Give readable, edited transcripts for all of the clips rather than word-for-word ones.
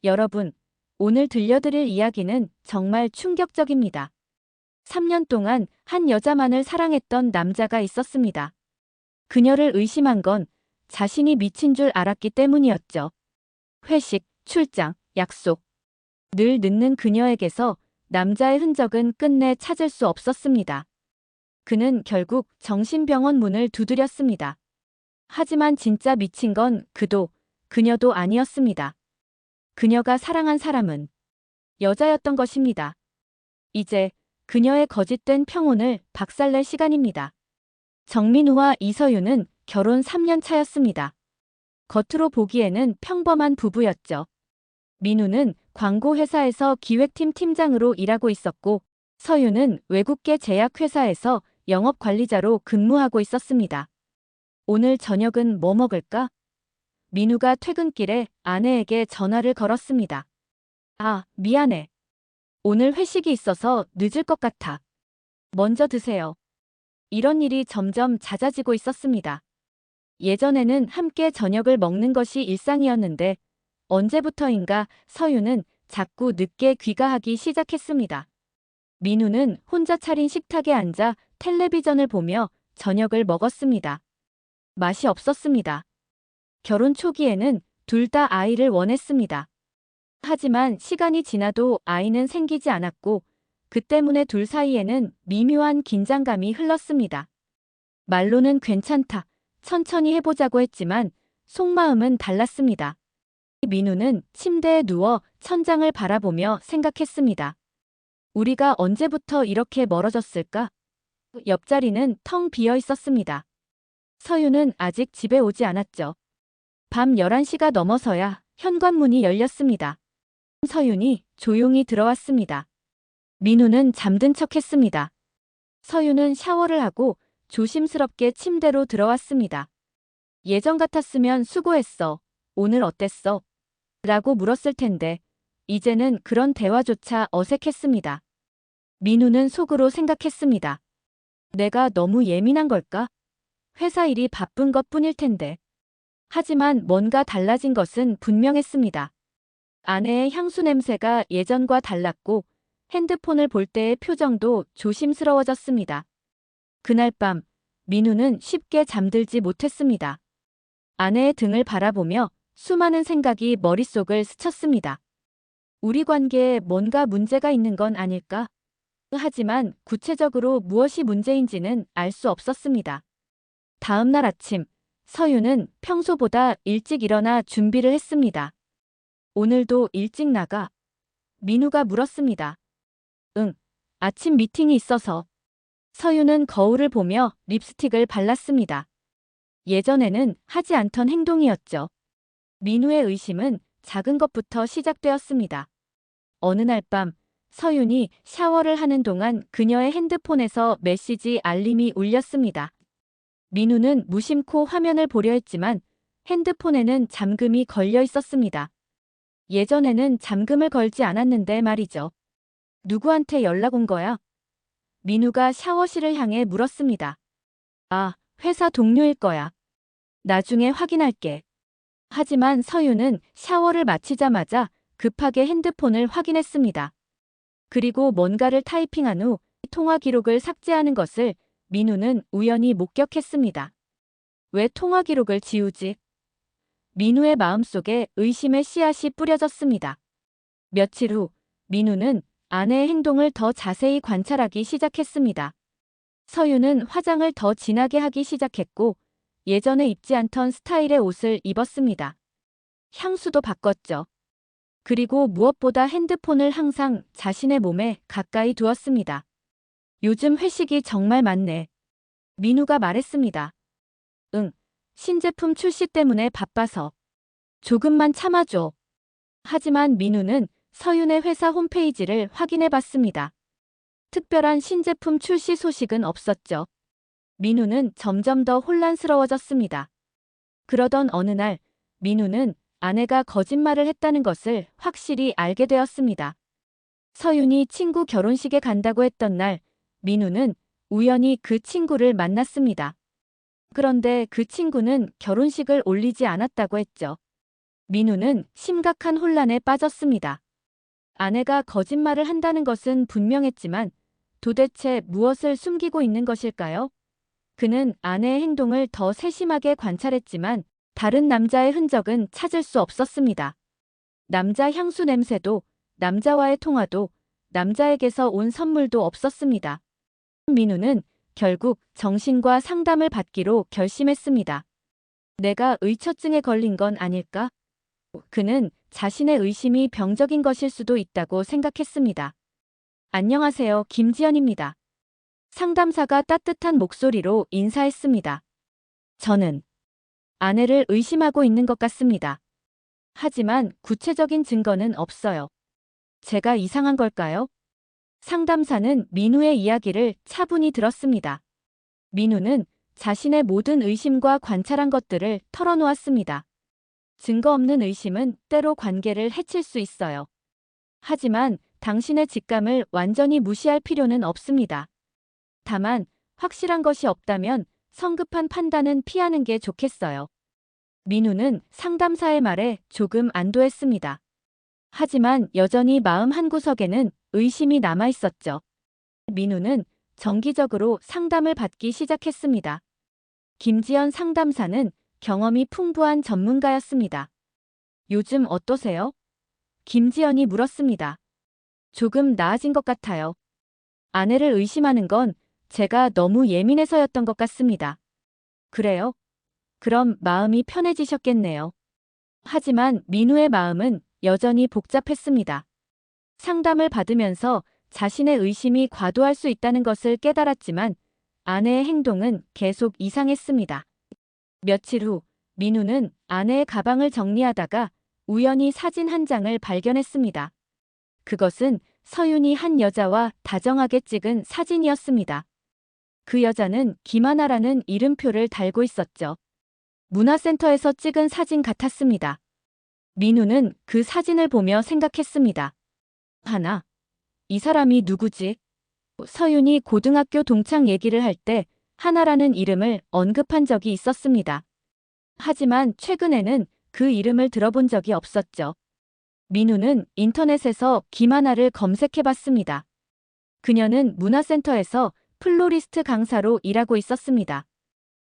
여러분, 오늘 들려드릴 이야기는 정말 충격적입니다. 3년 동안 한 여자만을 사랑했던 남자가 있었습니다. 그녀를 의심한 건 자신이 미친 줄 알았기 때문이었죠. 회식, 출장, 약속. 늘 늦는 그녀에게서 남자의 흔적은 끝내 찾을 수 없었습니다. 그는 결국 정신병원 문을 두드렸습니다. 하지만 진짜 미친 건 그녀도 아니었습니다. 그녀가 사랑한 사람은 여자였던 것입니다. 이제 그녀의 거짓된 평온을 박살낼 시간입니다. 정민우와 이서윤은 결혼 3년 차였습니다. 겉으로 보기에는 평범한 부부였죠. 민우는 광고회사에서 기획팀 팀장으로 일하고 있었고, 서윤은 외국계 제약회사에서 영업관리자로 근무하고 있었습니다. 오늘 저녁은 뭐 먹을까? 민우가 퇴근길에 아내에게 전화를 걸었습니다. 아, 미안해. 오늘 회식이 있어서 늦을 것 같아. 먼저 드세요. 이런 일이 점점 잦아지고 있었습니다. 예전에는 함께 저녁을 먹는 것이 일상이었는데 언제부터인가 서윤은 자꾸 늦게 귀가하기 시작했습니다. 민우는 혼자 차린 식탁에 앉아 텔레비전을 보며 저녁을 먹었습니다. 맛이 없었습니다. 결혼 초기에는 둘 다 아이를 원했습니다. 하지만 시간이 지나도 아이는 생기지 않았고 그 때문에 둘 사이에는 미묘한 긴장감이 흘렀습니다. 말로는 괜찮다, 천천히 해보자고 했지만 속마음은 달랐습니다. 민우는 침대에 누워 천장을 바라보며 생각했습니다. 우리가 언제부터 이렇게 멀어졌을까? 옆자리는 텅 비어 있었습니다. 서윤은 아직 집에 오지 않았죠. 밤 11시가 넘어서야 현관문이 열렸습니다. 서윤이 조용히 들어왔습니다. 민우는 잠든 척했습니다. 서윤은 샤워를 하고 조심스럽게 침대로 들어왔습니다. 예전 같았으면 수고했어. 오늘 어땠어? 라고 물었을 텐데 이제는 그런 대화조차 어색했습니다. 민우는 속으로 생각했습니다. 내가 너무 예민한 걸까? 회사 일이 바쁜 것뿐일 텐데. 하지만 뭔가 달라진 것은 분명했습니다. 아내의 향수 냄새가 예전과 달랐고 핸드폰을 볼 때의 표정도 조심스러워졌습니다. 그날 밤 민우는 쉽게 잠들지 못했습니다. 아내의 등을 바라보며 수많은 생각이 머릿속을 스쳤습니다. 우리 관계에 뭔가 문제가 있는 건 아닐까? 하지만 구체적으로 무엇이 문제인지는 알 수 없었습니다. 다음 날 아침, 서윤은 평소보다 일찍 일어나 준비를 했습니다. 오늘도 일찍 나가? 민우가 물었습니다. 응, 아침 미팅이 있어서. 서윤은 거울을 보며 립스틱을 발랐습니다. 예전에는 하지 않던 행동이었죠. 민우의 의심은 작은 것부터 시작되었습니다. 어느 날 밤, 서윤이 샤워를 하는 동안 그녀의 핸드폰에서 메시지 알림이 울렸습니다. 민우는 무심코 화면을 보려 했지만 핸드폰에는 잠금이 걸려 있었습니다. 예전에는 잠금을 걸지 않았는데 말이죠. 누구한테 연락 온 거야? 민우가 샤워실을 향해 물었습니다. 아, 회사 동료일 거야. 나중에 확인할게. 하지만 서윤은 샤워를 마치자마자 급하게 핸드폰을 확인했습니다. 그리고 뭔가를 타이핑한 후 통화 기록을 삭제하는 것을 민우는 우연히 목격했습니다. 왜 통화 기록을 지우지? 민우의 마음속에 의심의 씨앗이 뿌려졌습니다. 며칠 후 민우는 아내의 행동을 더 자세히 관찰하기 시작했습니다. 서윤은 화장을 더 진하게 하기 시작했고 예전에 입지 않던 스타일의 옷을 입었습니다. 향수도 바꿨죠. 그리고 무엇보다 핸드폰을 항상 자신의 몸에 가까이 두었습니다. 요즘 회식이 정말 많네. 민우가 말했습니다. 응, 신제품 출시 때문에 바빠서. 조금만 참아줘. 하지만 민우는 서윤의 회사 홈페이지를 확인해 봤습니다. 특별한 신제품 출시 소식은 없었죠. 민우는 점점 더 혼란스러워졌습니다. 그러던 어느 날 민우는 아내가 거짓말을 했다는 것을 확실히 알게 되었습니다. 서윤이 친구 결혼식에 간다고 했던 날 민우는 우연히 그 친구를 만났습니다. 그런데 그 친구는 결혼식을 올리지 않았다고 했죠. 민우는 심각한 혼란에 빠졌습니다. 아내가 거짓말을 한다는 것은 분명했지만 도대체 무엇을 숨기고 있는 것일까요? 그는 아내의 행동을 더 세심하게 관찰했지만 다른 남자의 흔적은 찾을 수 없었습니다. 남자 향수 냄새도, 남자와의 통화도, 남자에게서 온 선물도 없었습니다. 민우는 결국 정신과 상담을 받기로 결심했습니다. 내가 의처증에 걸린 건 아닐까? 그는 자신의 의심이 병적인 것일 수도 있다고 생각했습니다. 안녕하세요, 김지연입니다. 상담사가 따뜻한 목소리로 인사했습니다. 저는 아내를 의심하고 있는 것 같습니다. 하지만 구체적인 증거는 없어요. 제가 이상한 걸까요? 상담사는 민우의 이야기를 차분히 들었습니다. 민우는 자신의 모든 의심과 관찰한 것들을 털어놓았습니다. 증거 없는 의심은 때로 관계를 해칠 수 있어요. 하지만 당신의 직감을 완전히 무시할 필요는 없습니다. 다만 확실한 것이 없다면 성급한 판단은 피하는 게 좋겠어요. 민우는 상담사의 말에 조금 안도했습니다. 하지만 여전히 마음 한구석에는 의심이 남아 있었죠. 민우는 정기적으로 상담을 받기 시작했습니다. 김지연 상담사는 경험이 풍부한 전문가였습니다. 요즘 어떠세요? 김지연이 물었습니다. 조금 나아진 것 같아요. 아내를 의심하는 건 제가 너무 예민해서였던 것 같습니다. 그래요? 그럼 마음이 편해지셨겠네요. 하지만 민우의 마음은 여전히 복잡했습니다. 상담을 받으면서 자신의 의심이 과도할 수 있다는 것을 깨달았지만 아내의 행동은 계속 이상했습니다. 며칠 후 민우는 아내의 가방을 정리하다가 우연히 사진 한 장을 발견했습니다. 그것은 서윤이 한 여자와 다정하게 찍은 사진이었습니다. 그 여자는 김하나라는 이름표를 달고 있었죠. 문화센터에서 찍은 사진 같았습니다. 민우는 그 사진을 보며 생각했습니다. 하나, 이 사람이 누구지? 서윤이 고등학교 동창 얘기를 할 때 하나라는 이름을 언급한 적이 있었습니다. 하지만 최근에는 그 이름을 들어본 적이 없었죠. 민우는 인터넷에서 김하나를 검색해봤습니다. 그녀는 문화센터에서 플로리스트 강사로 일하고 있었습니다.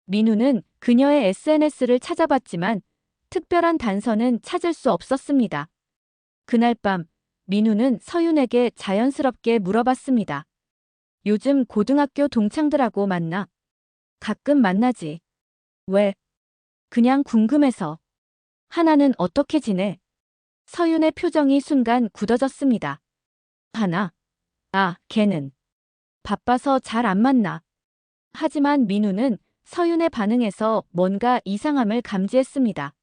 민우는 그녀의 SNS를 찾아봤지만 특별한 단서는 찾을 수 없었습니다. 그날 밤 민우는 서윤에게 자연스럽게 물어봤습니다. 요즘 고등학교 동창들하고 만나? 가끔 만나지. 왜? 그냥 궁금해서. 하나는 어떻게 지내? 서윤의 표정이 순간 굳어졌습니다. 하나. 아, 걔는. 바빠서 잘 안 만나. 하지만 민우는 서윤의 반응에서 뭔가 이상함을 감지했습니다.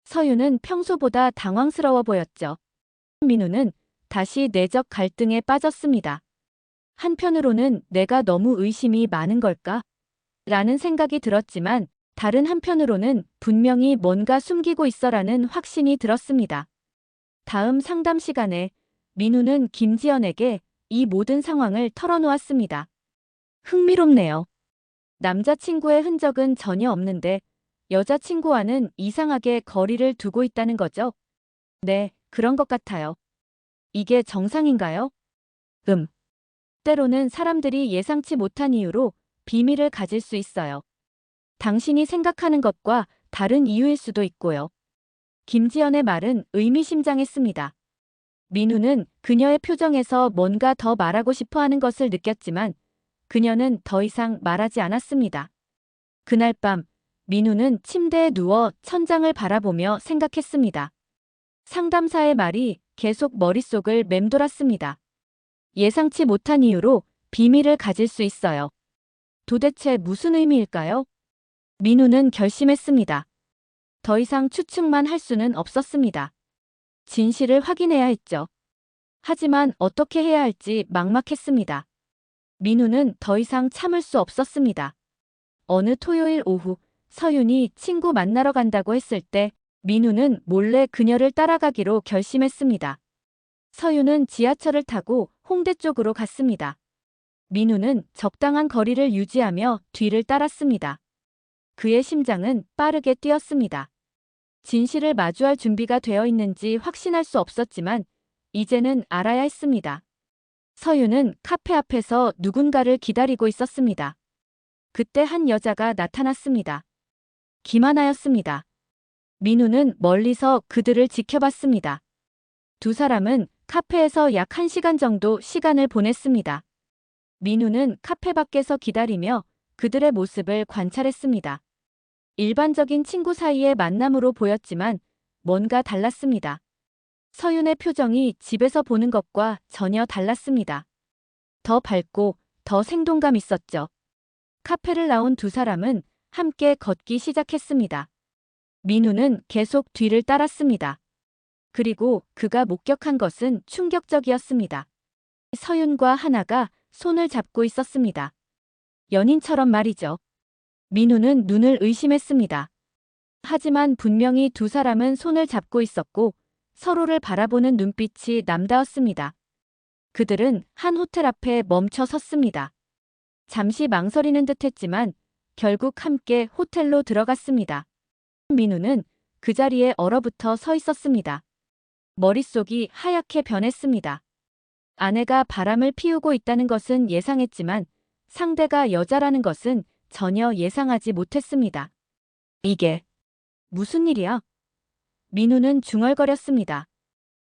서윤은 평소보다 당황스러워 보였죠. 민우는 다시 내적 갈등에 빠졌습니다. 한편으로는 내가 너무 의심이 많은 걸까? 라는 생각이 들었지만 다른 한편으로는 분명히 뭔가 숨기고 있어라는 확신이 들었습니다. 다음 상담 시간에 민우는 김지연에게 이 모든 상황을 털어놓았습니다. 흥미롭네요. 남자친구의 흔적은 전혀 없는데 여자친구와는 이상하게 거리를 두고 있다는 거죠? 네, 그런 것 같아요. 이게 정상인가요? 때로는 사람들이 예상치 못한 이유로 비밀을 가질 수 있어요. 당신이 생각하는 것과 다른 이유일 수도 있고요. 김지연의 말은 의미심장했습니다. 민우는 그녀의 표정에서 뭔가 더 말하고 싶어 하는 것을 느꼈지만 그녀는 더 이상 말하지 않았습니다. 그날 밤 민우는 침대에 누워 천장을 바라보며 생각했습니다. 상담사의 말이 계속 머릿속을 맴돌았습니다. 예상치 못한 이유로 비밀을 가질 수 있어요. 도대체 무슨 의미일까요? 민우는 결심했습니다. 더 이상 추측만 할 수는 없었습니다. 진실을 확인해야 했죠. 하지만 어떻게 해야 할지 막막했습니다. 민우는 더 이상 참을 수 없었습니다. 어느 토요일 오후 서윤이 친구 만나러 간다고 했을 때 민우는 몰래 그녀를 따라가기로 결심했습니다. 서윤은 지하철을 타고 홍대 쪽으로 갔습니다. 민우는 적당한 거리를 유지하며 뒤를 따랐습니다. 그의 심장은 빠르게 뛰었습니다. 진실을 마주할 준비가 되어 있는지 확신할 수 없었지만 이제는 알아야 했습니다. 서윤은 카페 앞에서 누군가를 기다리고 있었습니다. 그때 한 여자가 나타났습니다. 김하나였습니다. 민우는 멀리서 그들을 지켜봤습니다. 두 사람은 카페에서 약 1시간 정도 시간을 보냈습니다. 민우는 카페 밖에서 기다리며 그들의 모습을 관찰했습니다. 일반적인 친구 사이의 만남으로 보였지만 뭔가 달랐습니다. 서윤의 표정이 집에서 보는 것과 전혀 달랐습니다. 더 밝고 더 생동감 있었죠. 카페를 나온 두 사람은 함께 걷기 시작했습니다. 민우는 계속 뒤를 따랐습니다. 그리고 그가 목격한 것은 충격적이었습니다. 서윤과 하나가 손을 잡고 있었습니다. 연인처럼 말이죠. 민우는 눈을 의심했습니다. 하지만 분명히 두 사람은 손을 잡고 있었고 서로를 바라보는 눈빛이 남다웠습니다. 그들은 한 호텔 앞에 멈춰 섰습니다. 잠시 망설이는 듯했지만 결국 함께 호텔로 들어갔습니다. 민우는 그 자리에 얼어붙어 서 있었습니다. 머릿속이 하얗게 변했습니다. 아내가 바람을 피우고 있다는 것은 예상했지만 상대가 여자라는 것은 전혀 예상하지 못했습니다. 이게 무슨 일이야? 민우는 중얼거렸습니다.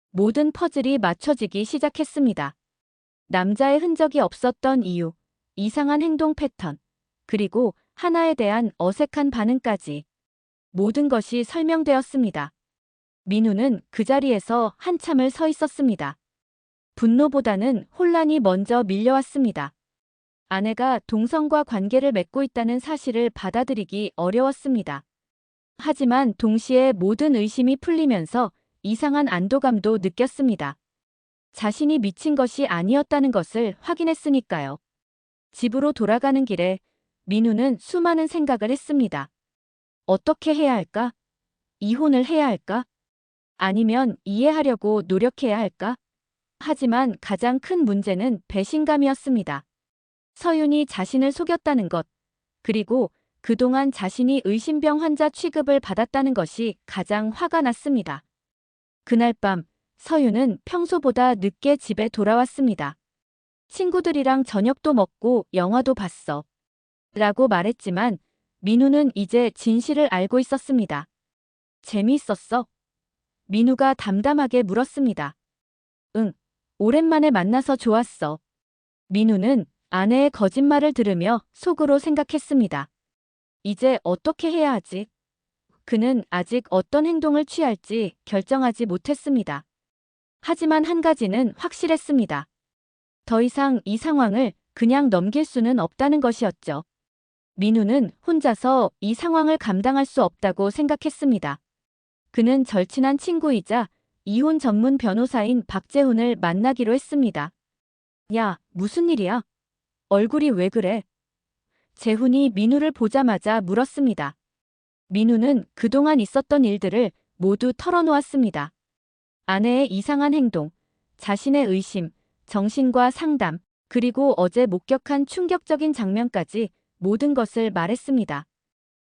모든 퍼즐이 맞춰지기 시작했습니다. 남자의 흔적이 없었던 이유, 이상한 행동 패턴, 그리고 하나에 대한 어색한 반응까지 모든 것이 설명되었습니다. 민우는 그 자리에서 한참을 서 있었습니다. 분노보다는 혼란이 먼저 밀려왔습니다. 아내가 동성과 관계를 맺고 있다는 사실을 받아들이기 어려웠습니다. 하지만 동시에 모든 의심이 풀리면서 이상한 안도감도 느꼈습니다. 자신이 미친 것이 아니었다는 것을 확인했으니까요. 집으로 돌아가는 길에 민우는 수많은 생각을 했습니다. 어떻게 해야 할까? 이혼을 해야 할까? 아니면 이해하려고 노력해야 할까? 하지만 가장 큰 문제는 배신감이었습니다. 서윤이 자신을 속였다는 것, 그리고 그동안 자신이 의심병 환자 취급을 받았다는 것이 가장 화가 났습니다. 그날 밤, 서윤은 평소보다 늦게 집에 돌아왔습니다. 친구들이랑 저녁도 먹고 영화도 봤어. 라고 말했지만 민우는 이제 진실을 알고 있었습니다. 재미있었어? 민우가 담담하게 물었습니다. 응, 오랜만에 만나서 좋았어. 민우는 아내의 거짓말을 들으며 속으로 생각했습니다. 이제 어떻게 해야 하지? 그는 아직 어떤 행동을 취할지 결정하지 못했습니다. 하지만 한 가지는 확실했습니다. 더 이상 이 상황을 그냥 넘길 수는 없다는 것이었죠. 민우는 혼자서 이 상황을 감당할 수 없다고 생각했습니다. 그는 절친한 친구이자 이혼 전문 변호사인 박재훈을 만나기로 했습니다. 야, 무슨 일이야? 얼굴이 왜 그래? 재훈이 민우를 보자마자 물었습니다. 민우는 그동안 있었던 일들을 모두 털어놓았습니다. 아내의 이상한 행동, 자신의 의심, 정신과 상담, 그리고 어제 목격한 충격적인 장면까지 모든 것을 말했습니다.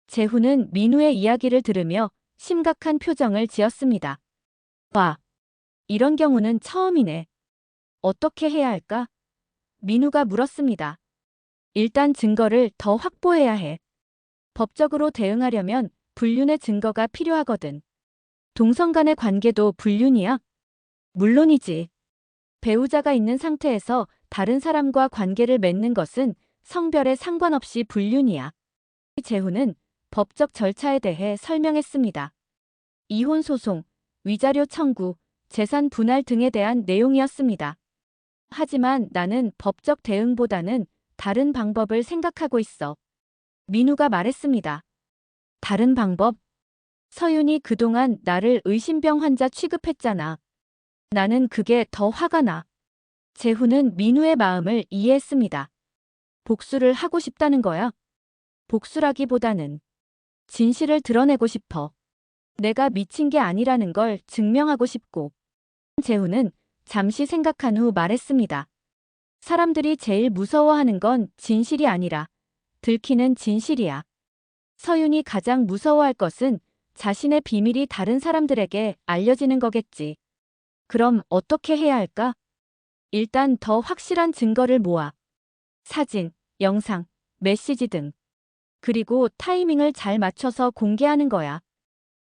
재훈은 민우의 이야기를 들으며 심각한 표정을 지었습니다. 와, 이런 경우는 처음이네. 어떻게 해야 할까? 민우가 물었습니다. 일단 증거를 더 확보해야 해. 법적으로 대응하려면 불륜의 증거가 필요하거든. 동성 간의 관계도 불륜이야? 물론이지. 배우자가 있는 상태에서 다른 사람과 관계를 맺는 것은 성별에 상관없이 불륜이야. 재훈은 법적 절차에 대해 설명했습니다. 이혼 소송, 위자료 청구, 재산 분할 등에 대한 내용이었습니다. 하지만 나는 법적 대응보다는 다른 방법을 생각하고 있어. 민우가 말했습니다. 다른 방법? 서윤이 그동안 나를 의심병 환자 취급했잖아. 나는 그게 더 화가 나. 재훈은 민우의 마음을 이해했습니다. 복수를 하고 싶다는 거야? 복수라기보다는 진실을 드러내고 싶어. 내가 미친 게 아니라는 걸 증명하고 싶고. 재훈은 잠시 생각한 후 말했습니다. 사람들이 제일 무서워하는 건 진실이 아니라 들키는 진실이야. 서윤이 가장 무서워할 것은 자신의 비밀이 다른 사람들에게 알려지는 거겠지. 그럼 어떻게 해야 할까? 일단 더 확실한 증거를 모아. 사진, 영상, 메시지 등. 그리고 타이밍을 잘 맞춰서 공개하는 거야.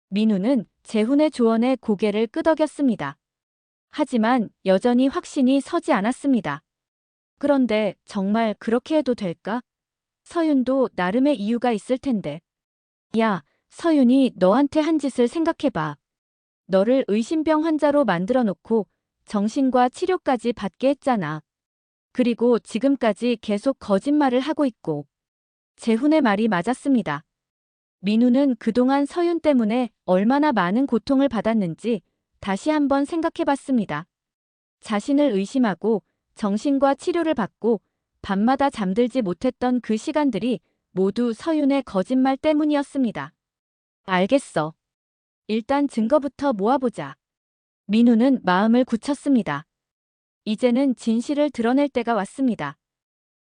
민우는 재훈의 조언에 고개를 끄덕였습니다. 하지만 여전히 확신이 서지 않았습니다. 그런데 정말 그렇게 해도 될까? 서윤도 나름의 이유가 있을 텐데. 야, 서윤이 너한테 한 짓을 생각해봐. 너를 의심병 환자로 만들어 놓고 정신과 치료까지 받게 했잖아. 그리고 지금까지 계속 거짓말을 하고 있고. 재훈의 말이 맞았습니다. 민우는 그동안 서윤 때문에 얼마나 많은 고통을 받았는지 다시 한번 생각해 봤습니다. 자신을 의심하고 정신과 치료를 받고 밤마다 잠들지 못했던 그 시간들이 모두 서윤의 거짓말 때문이었습니다. 알겠어. 일단 증거부터 모아보자. 민우는 마음을 굳혔습니다. 이제는 진실을 드러낼 때가 왔습니다.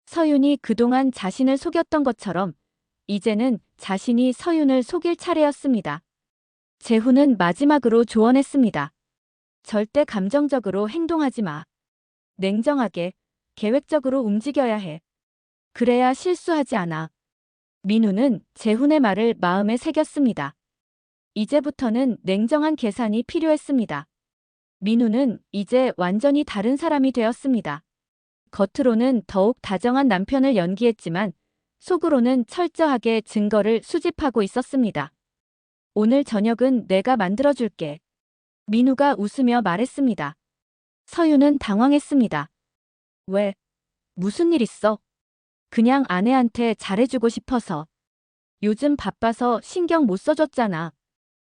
서윤이 그동안 자신을 속였던 것처럼 이제는 자신이 서윤을 속일 차례였습니다. 재훈은 마지막으로 조언했습니다. 절대 감정적으로 행동하지 마. 냉정하게, 계획적으로 움직여야 해. 그래야 실수하지 않아. 민우는 재훈의 말을 마음에 새겼습니다. 이제부터는 냉정한 계산이 필요했습니다. 민우는 이제 완전히 다른 사람이 되었습니다. 겉으로는 더욱 다정한 남편을 연기했지만 속으로는 철저하게 증거를 수집하고 있었습니다. 오늘 저녁은 내가 만들어줄게. 민우가 웃으며 말했습니다. 서윤은 당황했습니다. 왜? 무슨 일 있어? 그냥 아내한테 잘해주고 싶어서. 요즘 바빠서 신경 못 써줬잖아.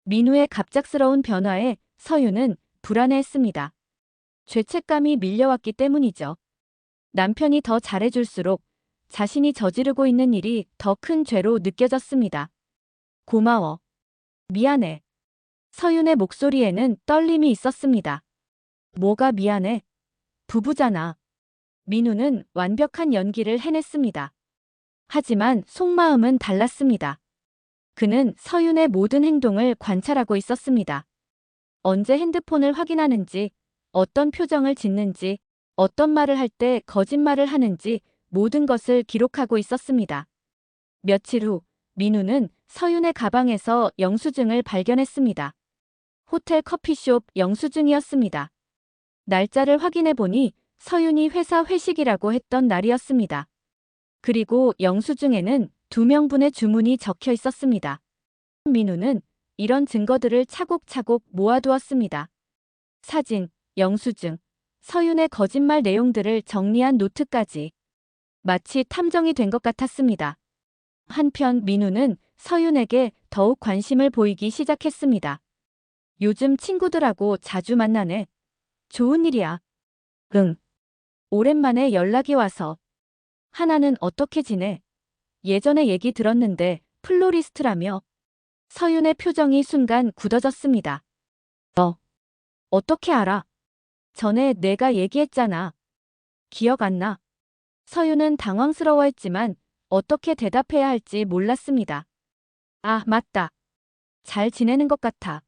민우의 갑작스러운 변화에 서윤은 불안해했습니다. 죄책감이 밀려왔기 때문이죠. 남편이 더 잘해줄수록 자신이 저지르고 있는 일이 더 큰 죄로 느껴졌습니다. 고마워. 미안해. 서윤의 목소리에는 떨림이 있었습니다. 뭐가 미안해? 부부잖아. 민우는 완벽한 연기를 해냈습니다. 하지만 속마음은 달랐습니다. 그는 서윤의 모든 행동을 관찰하고 있었습니다. 언제 핸드폰을 확인하는지, 어떤 표정을 짓는지, 어떤 말을 할 때 거짓말을 하는지 모든 것을 기록하고 있었습니다. 며칠 후 민우는 서윤의 가방에서 영수증을 발견했습니다. 호텔 커피숍 영수증이었습니다. 날짜를 확인해 보니 서윤이 회사 회식이라고 했던 날이었습니다. 그리고 영수증에는 2명분의 주문이 적혀 있었습니다. 민우는 이런 증거들을 차곡차곡 모아두었습니다. 사진, 영수증, 서윤의 거짓말 내용들을 정리한 노트까지. 마치 탐정이 된 것 같았습니다. 한편 민우는 서윤에게 더욱 관심을 보이기 시작했습니다. 요즘 친구들하고 자주 만나네. 좋은 일이야. 응. 오랜만에 연락이 와서. 하나는 어떻게 지내? 예전에 얘기 들었는데 플로리스트라며. 서윤의 표정이 순간 굳어졌습니다. 너 어떻게 알아? 전에 내가 얘기했잖아. 기억 안 나? 서윤은 당황스러워했지만 어떻게 대답해야 할지 몰랐습니다. 아, 맞다. 잘 지내는 것 같아.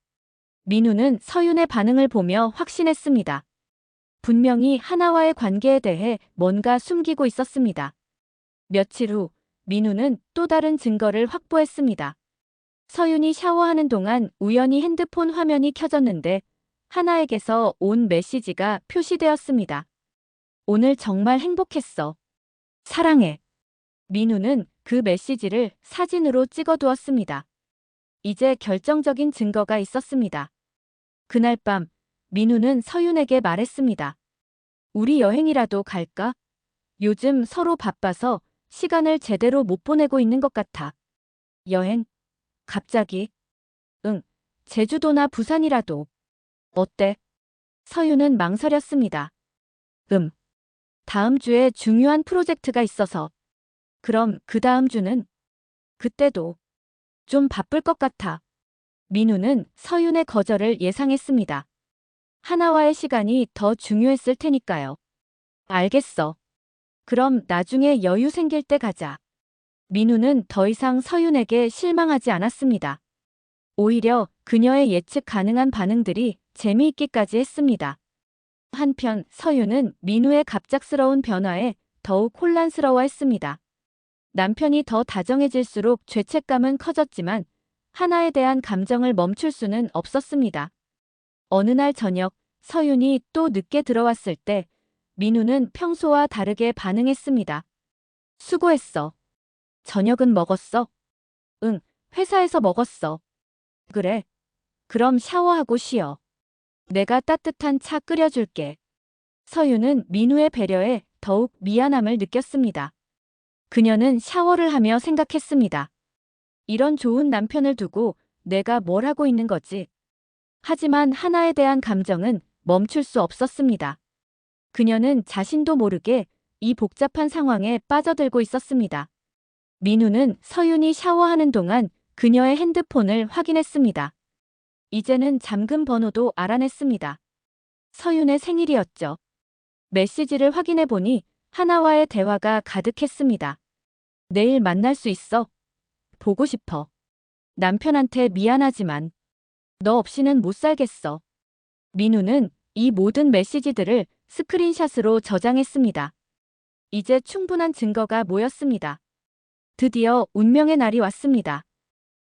민우는 서윤의 반응을 보며 확신했습니다. 분명히 하나와의 관계에 대해 뭔가 숨기고 있었습니다. 며칠 후 민우는 또 다른 증거를 확보했습니다. 서윤이 샤워하는 동안 우연히 핸드폰 화면이 켜졌는데 하나에게서 온 메시지가 표시되었습니다. 오늘 정말 행복했어. 사랑해. 민우는 그 메시지를 사진으로 찍어두었습니다. 이제 결정적인 증거가 있었습니다. 그날 밤 민우는 서윤에게 말했습니다. 우리 여행이라도 갈까? 요즘 서로 바빠서 시간을 제대로 못 보내고 있는 것 같아. 여행? 갑자기? 응, 제주도나 부산이라도. 어때? 서윤은 망설였습니다. 다음 주에 중요한 프로젝트가 있어서. 그럼 그 다음 주는? 그때도. 좀 바쁠 것 같아. 민우는 서윤의 거절을 예상했습니다. 하나와의 시간이 더 중요했을 테니까요. 알겠어. 그럼 나중에 여유 생길 때 가자. 민우는 더 이상 서윤에게 실망하지 않았습니다. 오히려 그녀의 예측 가능한 반응들이 재미있기까지 했습니다. 한편 서유는 민우의 갑작스러운 변화에 더욱 혼란스러워했습니다. 남편이 더 다정해질수록 죄책감은 커졌지만 하나에 대한 감정을 멈출 수는 없었습니다. 어느 날 저녁 서윤이 또 늦게 들어왔을 때 민우는 평소와 다르게 반응했습니다. 수고했어. 저녁은 먹었어? 응, 회사에서 먹었어. 그래. 그럼 샤워하고 쉬어. 내가 따뜻한 차 끓여줄게. 서윤은 민우의 배려에 더욱 미안함을 느꼈습니다. 그녀는 샤워를 하며 생각했습니다. 이런 좋은 남편을 두고 내가 뭘 하고 있는 거지? 하지만 하나에 대한 감정은 멈출 수 없었습니다. 그녀는 자신도 모르게 이 복잡한 상황에 빠져들고 있었습니다. 민우는 서윤이 샤워하는 동안 그녀의 핸드폰을 확인했습니다. 이제는 잠금 번호도 알아냈습니다. 서윤의 생일이었죠. 메시지를 확인해 보니 하나와의 대화가 가득했습니다. 내일 만날 수 있어? 보고 싶어. 남편한테 미안하지만 너 없이는 못 살겠어. 민우는 이 모든 메시지들을 스크린샷으로 저장했습니다. 이제 충분한 증거가 모였습니다. 드디어 운명의 날이 왔습니다.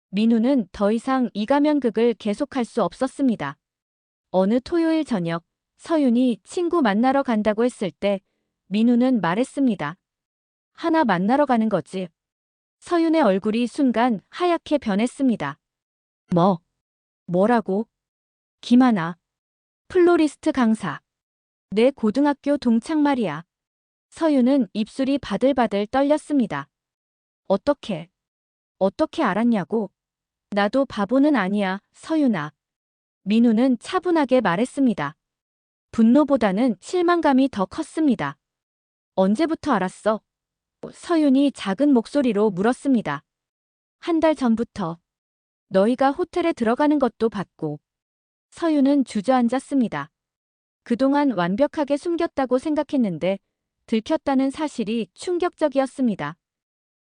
민우는 더 이상 이 가면극을 계속할 수 없었습니다. 어느 토요일 저녁 서윤이 친구 만나러 간다고 했을 때 민우는 말했습니다. 하나 만나러 가는 거지. 서윤의 얼굴이 순간 하얗게 변했습니다. 뭐라고? 김하나. 플로리스트 강사. 내 고등학교 동창 말이야. 서윤은 입술이 바들바들 떨렸습니다. 어떻게 알았냐고? 나도 바보는 아니야, 서윤아. 민우는 차분하게 말했습니다. 분노보다는 실망감이 더 컸습니다. 언제부터 알았어? 서윤이 작은 목소리로 물었습니다. 한 달 전부터. 너희가 호텔에 들어가는 것도 봤고. 서윤은 주저앉았습니다. 그동안 완벽하게 숨겼다고 생각했는데 들켰다는 사실이 충격적이었습니다.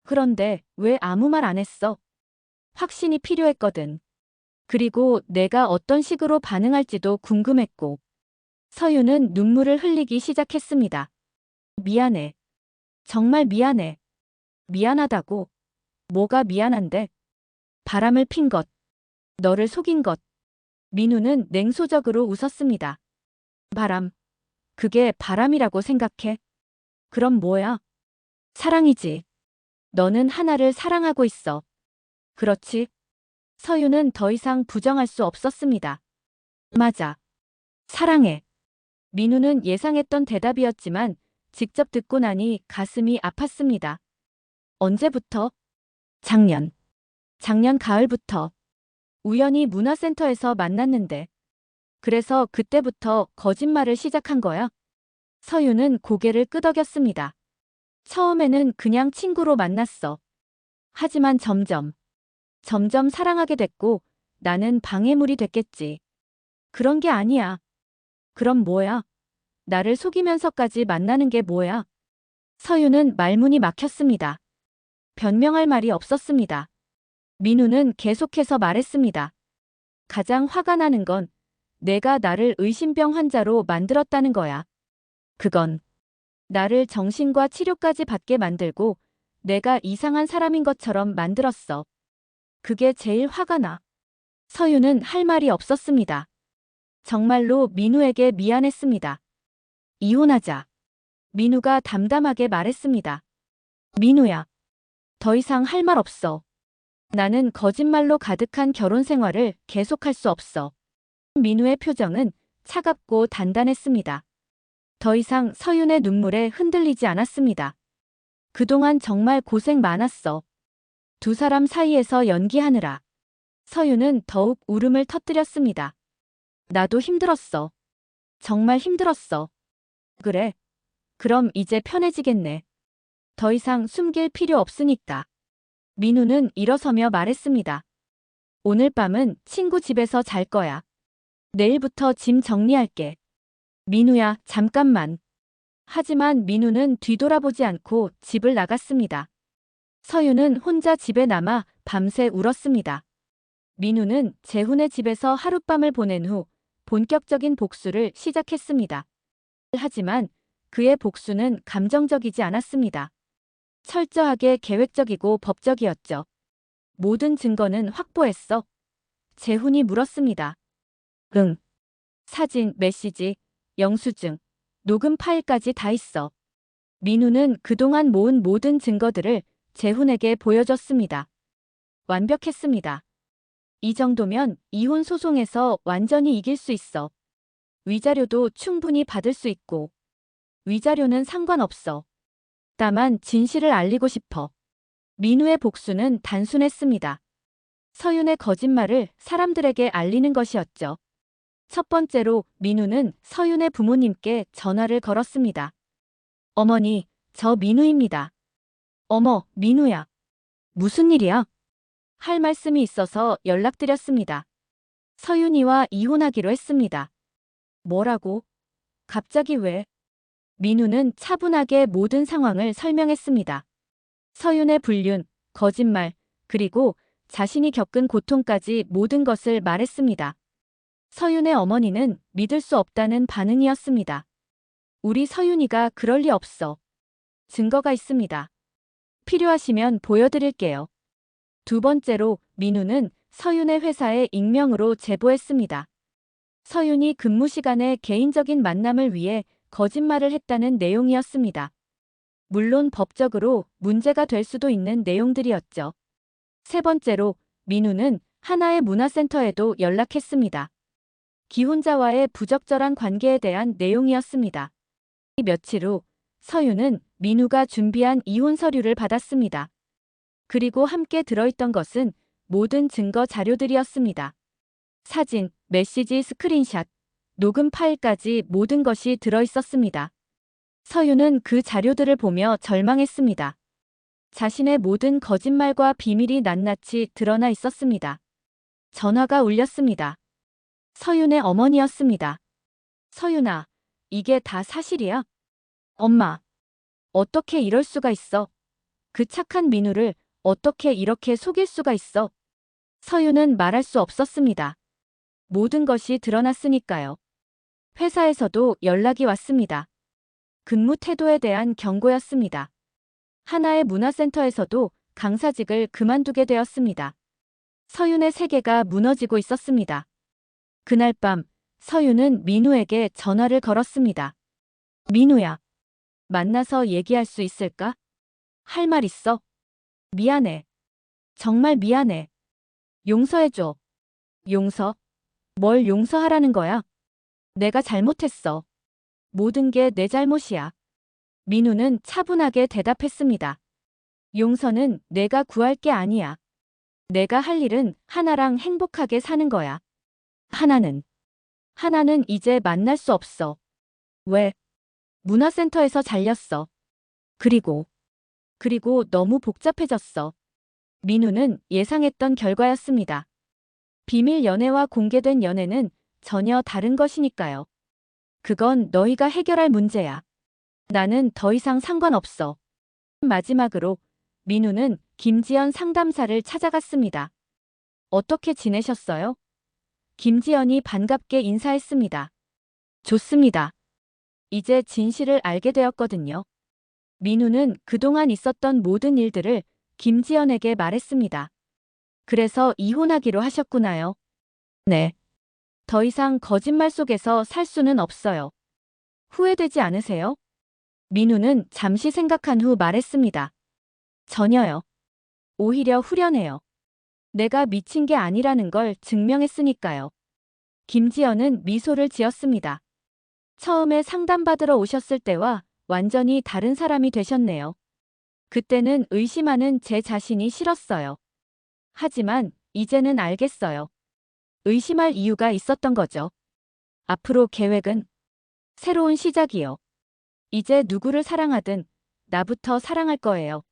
그런데 왜 아무 말 안 했어? 확신이 필요했거든. 그리고 내가 어떤 식으로 반응할지도 궁금했고. 서윤은 눈물을 흘리기 시작했습니다. 미안해. 정말 미안해. 미안하다고. 뭐가 미안한데? 바람을 핀 것. 너를 속인 것. 민우는 냉소적으로 웃었습니다. 바람. 그게 바람이라고 생각해? 그럼 뭐야? 사랑이지. 너는 하나를 사랑하고 있어. 그렇지? 서윤은 더 이상 부정할 수 없었습니다. 맞아. 사랑해. 민우는 예상했던 대답이었지만 직접 듣고 나니 가슴이 아팠습니다. 언제부터? 작년 가을부터. 우연히 문화센터에서 만났는데. 그래서 그때부터 거짓말을 시작한 거야? 서윤은 고개를 끄덕였습니다. 처음에는 그냥 친구로 만났어. 하지만 점점 사랑하게 됐고 나는 방해물이 됐겠지. 그런 게 아니야. 그럼 뭐야? 나를 속이면서까지 만나는 게 뭐야? 서윤은 말문이 막혔습니다. 변명할 말이 없었습니다. 민우는 계속해서 말했습니다. 가장 화가 나는 건 내가 나를 의심병 환자로 만들었다는 거야. 그건 나를 정신과 치료까지 받게 만들고 내가 이상한 사람인 것처럼 만들었어. 그게 제일 화가 나. 서윤은 할 말이 없었습니다. 정말로 민우에게 미안했습니다. 이혼하자. 민우가 담담하게 말했습니다. 민우야. 더 이상 할 말 없어. 나는 거짓말로 가득한 결혼 생활을 계속할 수 없어. 민우의 표정은 차갑고 단단했습니다. 더 이상 서윤의 눈물에 흔들리지 않았습니다. 그동안 정말 고생 많았어. 두 사람 사이에서 연기하느라. 서윤은 더욱 울음을 터뜨렸습니다. 나도 힘들었어. 정말 힘들었어. 그래. 그럼 이제 편해지겠네. 더 이상 숨길 필요 없으니까. 민우는 일어서며 말했습니다. 오늘 밤은 친구 집에서 잘 거야. 내일부터 짐 정리할게. 민우야, 잠깐만. 하지만 민우는 뒤돌아보지 않고 집을 나갔습니다. 서윤은 혼자 집에 남아 밤새 울었습니다. 민우는 재훈의 집에서 하룻밤을 보낸 후 본격적인 복수를 시작했습니다. 하지만 그의 복수는 감정적이지 않았습니다. 철저하게 계획적이고 법적이었죠. 모든 증거는 확보했어? 재훈이 물었습니다. 응. 사진, 메시지, 영수증, 녹음 파일까지 다 있어. 민우는 그동안 모은 모든 증거들을 재훈에게 보여줬습니다. 완벽했습니다. 이 정도면 이혼 소송에서 완전히 이길 수 있어. 위자료도 충분히 받을 수 있고. 위자료는 상관없어. 다만 진실을 알리고 싶어. 민우의 복수는 단순했습니다. 서윤의 거짓말을 사람들에게 알리는 것이었죠. 첫 번째로 민우는 서윤의 부모님께 전화를 걸었습니다. 어머니, 저 민우입니다. 어머, 민우야. 무슨 일이야? 할 말씀이 있어서 연락드렸습니다. 서윤이와 이혼하기로 했습니다. 뭐라고? 갑자기 왜? 민우는 차분하게 모든 상황을 설명했습니다. 서윤의 불륜, 거짓말, 그리고 자신이 겪은 고통까지 모든 것을 말했습니다. 서윤의 어머니는 믿을 수 없다는 반응이었습니다. 우리 서윤이가 그럴 리 없어. 증거가 있습니다. 필요하시면 보여드릴게요. 두 번째로 민우는 서윤의 회사에 익명으로 제보했습니다. 서윤이 근무 시간에 개인적인 만남을 위해 거짓말을 했다는 내용이었습니다. 물론 법적으로 문제가 될 수도 있는 내용들이었죠. 세 번째로 민우는 하나의 문화센터에도 연락했습니다. 기혼자와의 부적절한 관계에 대한 내용이었습니다. 며칠 후 서윤은 민우가 준비한 이혼 서류를 받았습니다. 그리고 함께 들어있던 것은 모든 증거 자료들이었습니다. 사진, 메시지, 스크린샷, 녹음 파일까지 모든 것이 들어있었습니다. 서윤은 그 자료들을 보며 절망했습니다. 자신의 모든 거짓말과 비밀이 낱낱이 드러나 있었습니다. 전화가 울렸습니다. 서윤의 어머니였습니다. 서윤아, 이게 다 사실이야? 엄마, 어떻게 이럴 수가 있어? 그 착한 민우를 어떻게 이렇게 속일 수가 있어? 서윤은 말할 수 없었습니다. 모든 것이 드러났으니까요. 회사에서도 연락이 왔습니다. 근무 태도에 대한 경고였습니다. 하나의 문화센터에서도 강사직을 그만두게 되었습니다. 서윤의 세계가 무너지고 있었습니다. 그날 밤 서윤은 민우에게 전화를 걸었습니다. 민우야, 만나서 얘기할 수 있을까? 할 말 있어? 미안해. 정말 미안해. 용서해줘. 용서? 뭘 용서하라는 거야? 내가 잘못했어. 모든 게 내 잘못이야. 민우는 차분하게 대답했습니다. 용서는 내가 구할 게 아니야. 내가 할 일은 하나랑 행복하게 사는 거야. 하나는 이제 만날 수 없어. 왜? 문화센터에서 잘렸어. 그리고 너무 복잡해졌어. 민우는 예상했던 결과였습니다. 비밀 연애와 공개된 연애는 전혀 다른 것이니까요. 그건 너희가 해결할 문제야. 나는 더 이상 상관없어. 마지막으로 민우는 김지연 상담사를 찾아갔습니다. 어떻게 지내셨어요? 김지연이 반갑게 인사했습니다. 좋습니다. 이제 진실을 알게 되었거든요. 민우는 그동안 있었던 모든 일들을 김지연에게 말했습니다. 그래서 이혼하기로 하셨구나요? 네. 더 이상 거짓말 속에서 살 수는 없어요. 후회되지 않으세요? 민우는 잠시 생각한 후 말했습니다. 전혀요. 오히려 후련해요. 내가 미친 게 아니라는 걸 증명했으니까요. 김지연은 미소를 지었습니다. 처음에 상담받으러 오셨을 때와 완전히 다른 사람이 되셨네요. 그때는 의심하는 제 자신이 싫었어요. 하지만 이제는 알겠어요. 의심할 이유가 있었던 거죠. 앞으로 계획은 새로운 시작이요. 이제 누구를 사랑하든 나부터 사랑할 거예요.